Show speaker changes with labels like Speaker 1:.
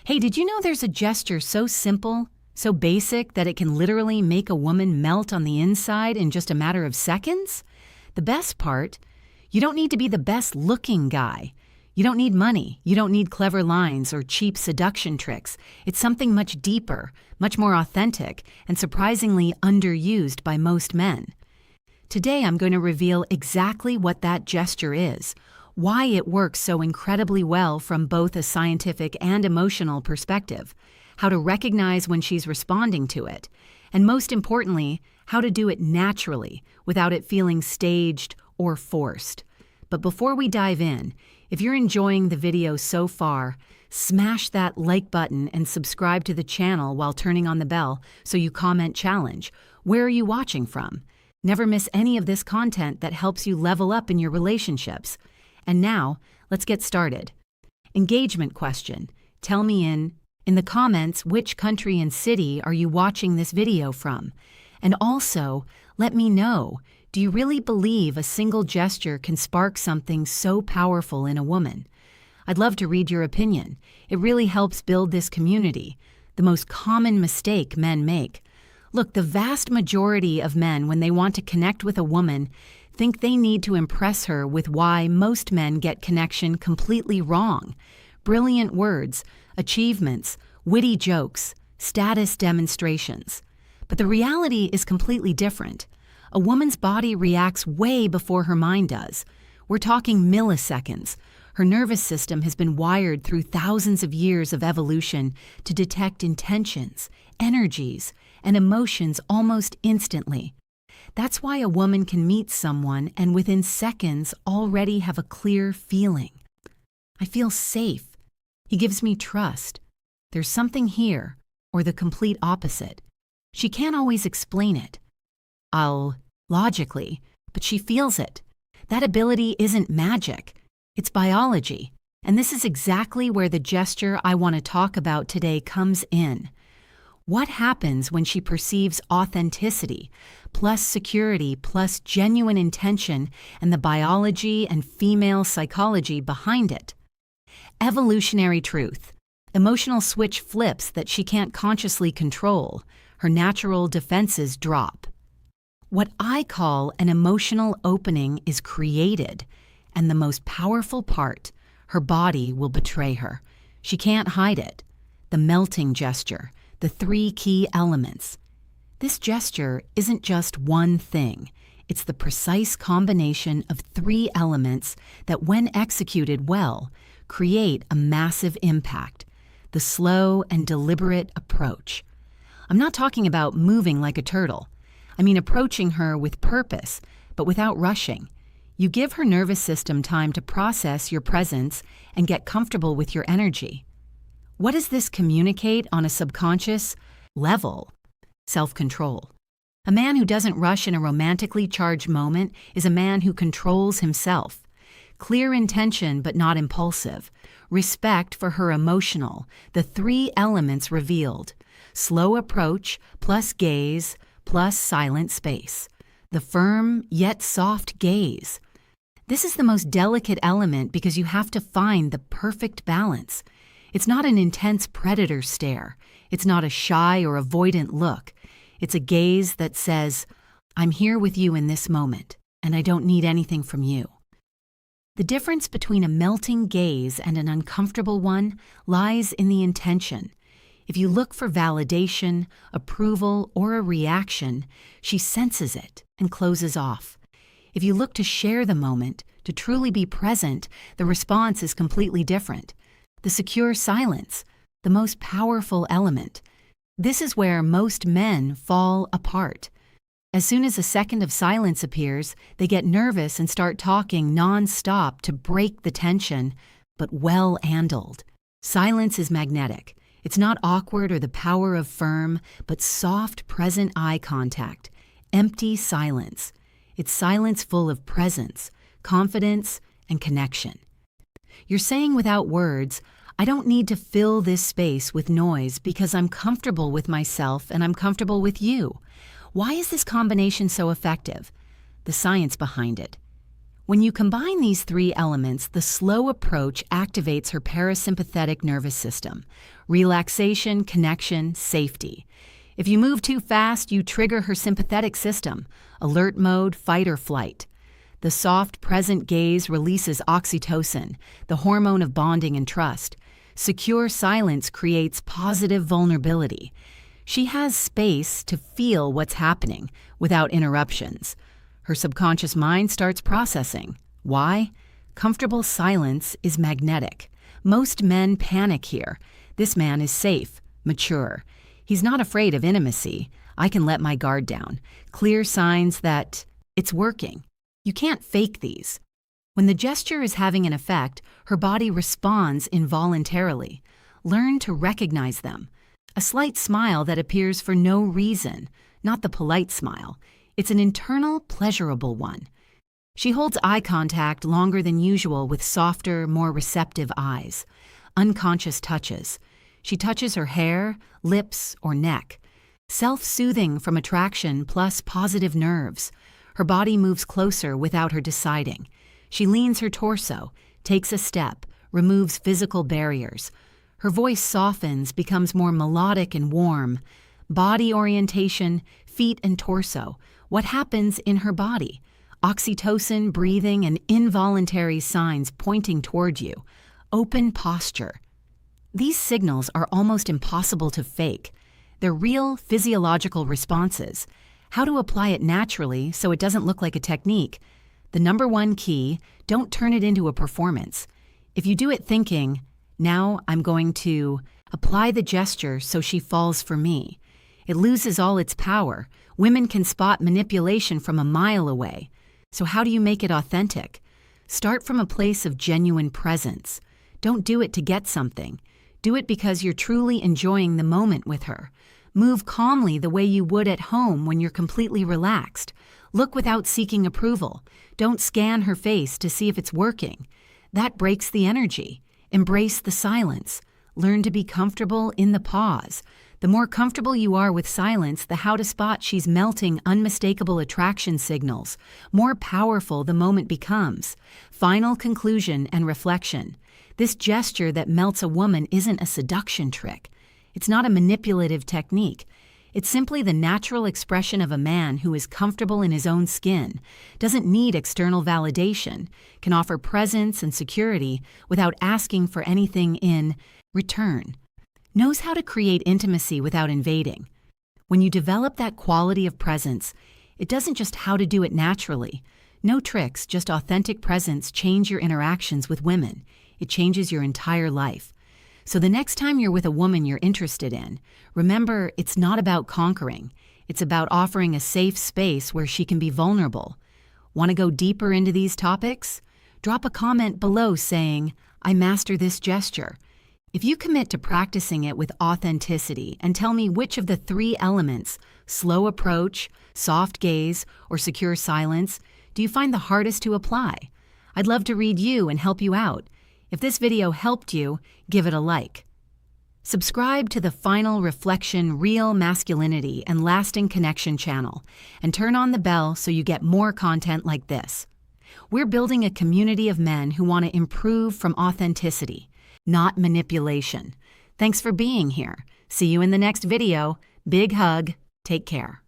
Speaker 1: Hey, did you know there's a gesture so simple, so basic that it can literally make a woman melt on the inside in just a matter of seconds? The best part, you don't need to be the best looking guy. You don't need money. You don't need clever lines or cheap seduction tricks. It's something much deeper, much more authentic, and surprisingly underused by most men. Today I'm going to reveal exactly what that gesture is, why it works so incredibly well from both a scientific and emotional perspective, how to recognize when she's responding to it, and most importantly, how to do it naturally without it feeling staged or forced. But before we dive in, if you're enjoying the video so far, smash that like button and subscribe to the channel while turning on the bell so you comment challenge. Where are you watching from? Never miss any of this content that helps you level up in your relationships. And now, let's get started. Engagement question. Tell me in the comments which country and city are you watching this video from? And also, let me know, do you really believe a single gesture can spark something so powerful in a woman? I'd love to read your opinion. It really helps build this community. The most common mistake men make. Look, the vast majority of men, when they want to connect with a woman, think they need to impress her with why most men get connection completely wrong. Brilliant words, achievements, witty jokes, status demonstrations. But the reality is completely different. A woman's body reacts way before her mind does. We're talking milliseconds. Her nervous system has been wired through thousands of years of evolution to detect intentions, energies, and emotions almost instantly. That's why a woman can meet someone and within seconds already have a clear feeling. I feel safe. He gives me trust. There's something here, or the complete opposite. She can't always explain it. Logically, but she feels it. That ability isn't magic. It's biology. And this is exactly where the gesture I want to talk about today comes in. What happens when she perceives authenticity, plus security, plus genuine intention, and the biology and female psychology behind it? Evolutionary truth. Emotional switch flips that she can't consciously control. Her natural defenses drop. What I call an emotional opening is created, and the most powerful part, her body will betray her. She can't hide it. The melting gesture. The three key elements. This gesture isn't just one thing. It's the precise combination of three elements that, when executed well, create a massive impact. The slow and deliberate approach. I'm not talking about moving like a turtle. I mean approaching her with purpose, but without rushing. You give her nervous system time to process your presence and get comfortable with your energy. What does this communicate on a subconscious level? Self-control. A man who doesn't rush in a romantically charged moment is a man who controls himself. Clear intention but not impulsive. Respect for her emotional, the three elements revealed. Slow approach plus gaze plus silent space. The firm yet soft gaze. This is the most delicate element because you have to find the perfect balance. It's not an intense predator stare. It's not a shy or avoidant look. It's a gaze that says, I'm here with you in this moment, and I don't need anything from you. The difference between a melting gaze and an uncomfortable one lies in the intention. If you look for validation, approval, or a reaction, she senses it and closes off. If you look to share the moment, to truly be present, the response is completely different. The secure silence, the most powerful element. This is where most men fall apart. As soon as a second of silence appears, they get nervous and start talking non-stop to break the tension, but well handled. Silence is magnetic. It's not awkward or the power of firm, but soft, present eye contact. Empty silence. It's silence full of presence, confidence, and connection. You're saying without words, I don't need to fill this space with noise because I'm comfortable with myself and I'm comfortable with you. Why is this combination so effective? The science behind it. When you combine these three elements, the slow approach activates her parasympathetic nervous system: relaxation, connection, safety. If you move too fast, you trigger her sympathetic system: alert mode, fight or flight. The soft, present gaze releases oxytocin, the hormone of bonding and trust. Secure silence creates positive vulnerability. She has space to feel what's happening without interruptions. Her subconscious mind starts processing. Why? Comfortable silence is magnetic. Most men panic here. This man is safe, mature. He's not afraid of intimacy. I can let my guard down. Clear signs that it's working. You can't fake these. When the gesture is having an effect, her body responds involuntarily. Learn to recognize them. A slight smile that appears for no reason, not the polite smile. It's an internal, pleasurable one. She holds eye contact longer than usual with softer, more receptive eyes. Unconscious touches. She touches her hair, lips, or neck. Self-soothing from attraction plus positive nerves. Her body moves closer without her deciding. She leans her torso, takes a step, removes physical barriers. Her voice softens, becomes more melodic and warm. Body orientation, feet and torso. What happens in her body? Oxytocin, breathing, and involuntary signs pointing toward you. Open posture. These signals are almost impossible to fake. They're real physiological responses. How to apply it naturally so it doesn't look like a technique. The number one key: don't turn it into a performance. If you do it thinking, now I'm going to apply the gesture so she falls for me, it loses all its power. Women can spot manipulation from a mile away. So how do you make it authentic? Start from a place of genuine presence. Don't do it to get something. Do it because you're truly enjoying the moment with her. Move calmly the way you would at home when you're completely relaxed. Look without seeking approval. Don't scan her face to see if it's working. That breaks the energy. Embrace the silence. Learn to be comfortable in the pause. The more comfortable you are with silence, the how to spot she's melting unmistakable attraction signals. More powerful the moment becomes. Final conclusion and reflection. This gesture that melts a woman isn't a seduction trick. It's not a manipulative technique. It's simply the natural expression of a man who is comfortable in his own skin, doesn't need external validation, can offer presence and security without asking for anything in return, knows how to create intimacy without invading. When you develop that quality of presence, it doesn't just how to do it naturally. No tricks, just authentic presence change your interactions with women. It changes your entire life. So the next time you're with a woman you're interested in, remember it's not about conquering. It's about offering a safe space where she can be vulnerable. Want to go deeper into these topics? Drop a comment below saying, "I master this gesture." If you commit to practicing it with authenticity and tell me which of the three elements, slow approach, soft gaze, or secure silence, do you find the hardest to apply? I'd love to read you and help you out. If this video helped you, give it a like. Subscribe to the Final Reflection Real Masculinity and Lasting Connection channel and turn on the bell so you get more content like this. We're building a community of men who want to improve from authenticity, not manipulation. Thanks for being here. See you in the next video. Big hug. Take care.